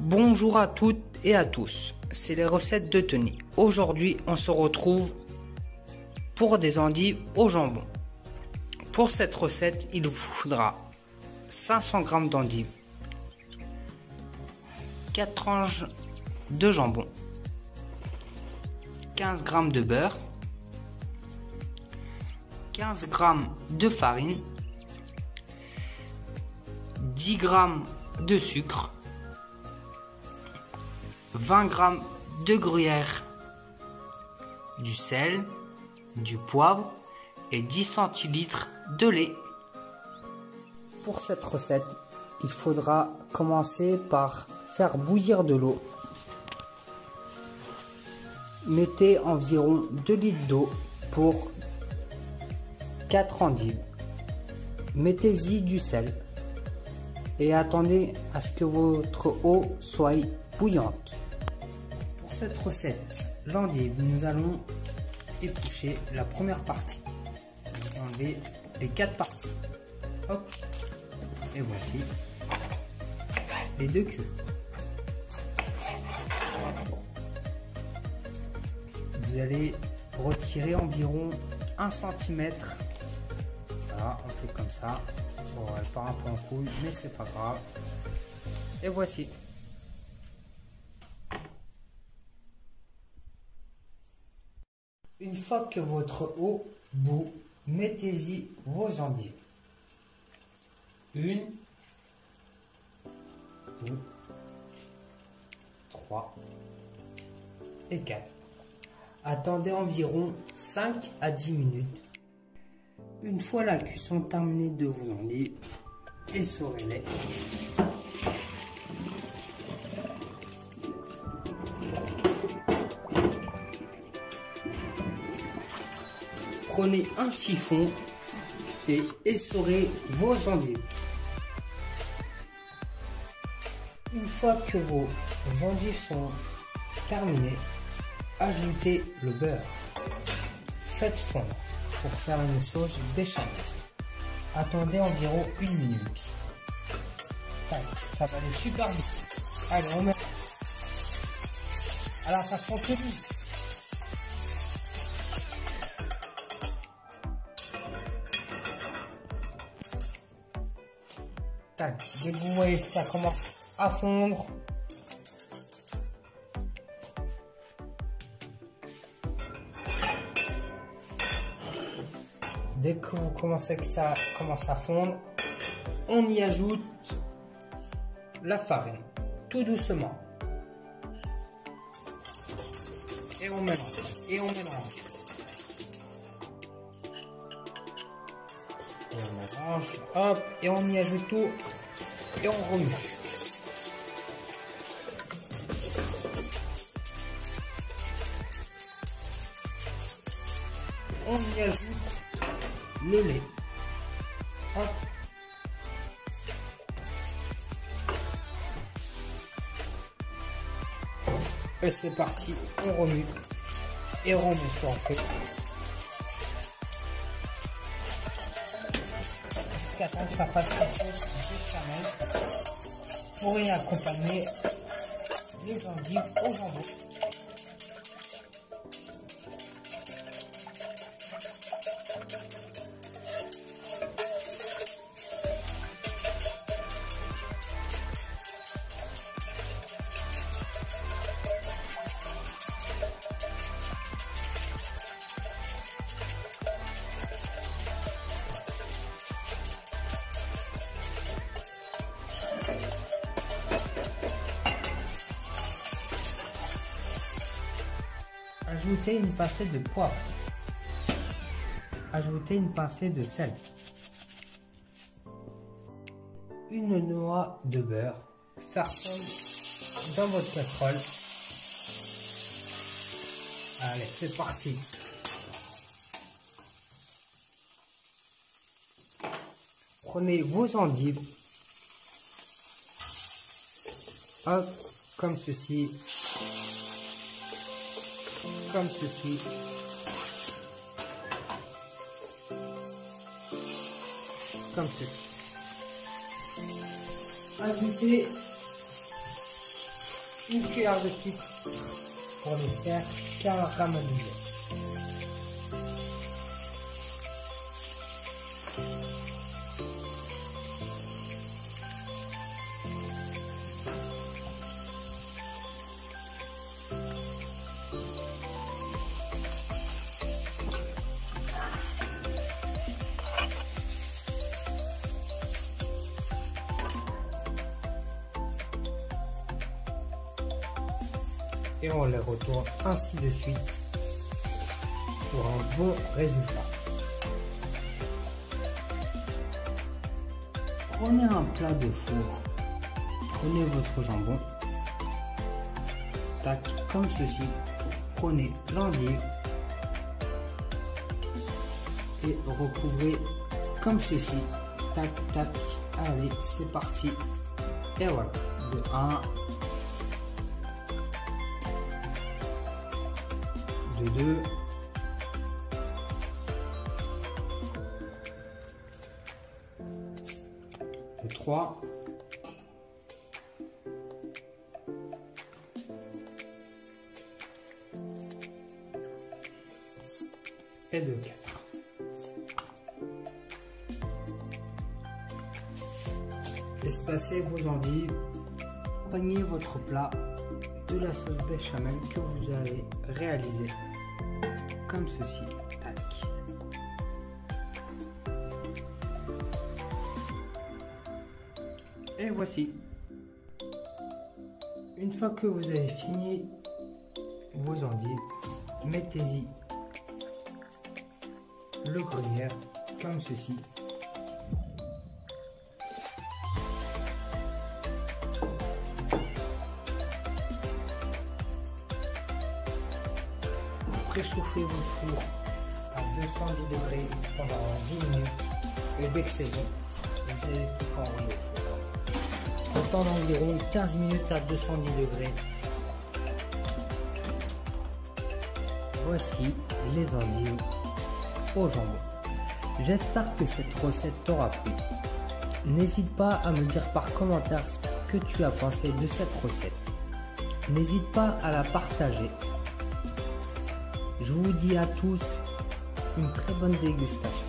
Bonjour à toutes et à tous, c'est les recettes de Tony. Aujourd'hui, on se retrouve pour des endives au jambon. Pour cette recette, il vous faudra 500 g d'endives, 4 tranches de jambon, 15 g de beurre, 15 g de farine, 10 g de sucre, 20 g de gruyère, du sel, du poivre et 10 centilitres de lait. Pour cette recette, il faudra commencer par faire bouillir de l'eau. Mettez environ 2 litres d'eau pour 4 endives. Mettez-y du sel et attendez à ce que votre eau soit bouillante. Pour cette recette, l'endive, nous allons éplucher la première partie. Enlever les 4 parties. Hop. Et voici les 2 queues. Vous allez retirer environ 1 cm. Voilà, on fait comme ça. Bon, elle part un peu en couille, mais c'est pas grave. Et voici. Une fois que votre eau bout, mettez-y vos endives. 1, 2, 3 et 4. Attendez environ 5 à 10 minutes. Une fois la cuisson terminée de vos endives, essorez-les. Prenez un chiffon et essorez vos endives. Une fois que vos endives sont terminées, ajoutez le beurre. Faites fondre pour faire une sauce béchamel. Attendez environ 1 minute. Ça va aller super vite. Allez, on met à la façon Tony. Dès que vous voyez que ça commence à fondre, dès que vous commencez que ça commence à fondre, on y ajoute la farine, tout doucement. Et on mélange, et on mélange. Et on mélange, hop, et on y ajoute tout, et on remue. On y ajoute le lait. Hop. Et c'est parti, on remue et on met sur le feu. Jusqu'à temps que ça fasse la sauce béchamel pour y accompagner les endives au jambon. Ajoutez une pincée de poivre. Ajoutez une pincée de sel. Une noix de beurre. Faire fondre dans votre casserole. Allez, c'est parti. Prenez vos endives. Hop, comme ceci. Comme ceci. Comme ceci. Ajoutez une cuillère de sucre pour les faire caraméliser. Et on les retourne ainsi de suite pour un bon résultat. Prenez un plat de four, prenez votre jambon, tac, comme ceci, prenez l'endive et recouvrez comme ceci, tac, tac, allez, c'est parti, et voilà, de 1, de 2, de 3, et de 4. Espacez vos endives, accompagnez votre plat de la sauce béchamel que vous avez réalisée comme ceci, tac. Et voici. Une fois que vous avez fini vos endives, mettez-y le gruyère comme ceci. Préchauffez votre four à 210 degrés pendant 10 minutes et dès que c'est bon, vous avez plus qu'à envoyer au four. Au temps d'environ 15 minutes à 210 degrés. Voici les endives au jambon. J'espère que cette recette t'aura plu. N'hésite pas à me dire par commentaire ce que tu as pensé de cette recette. N'hésite pas à la partager. Je vous dis à tous une très bonne dégustation.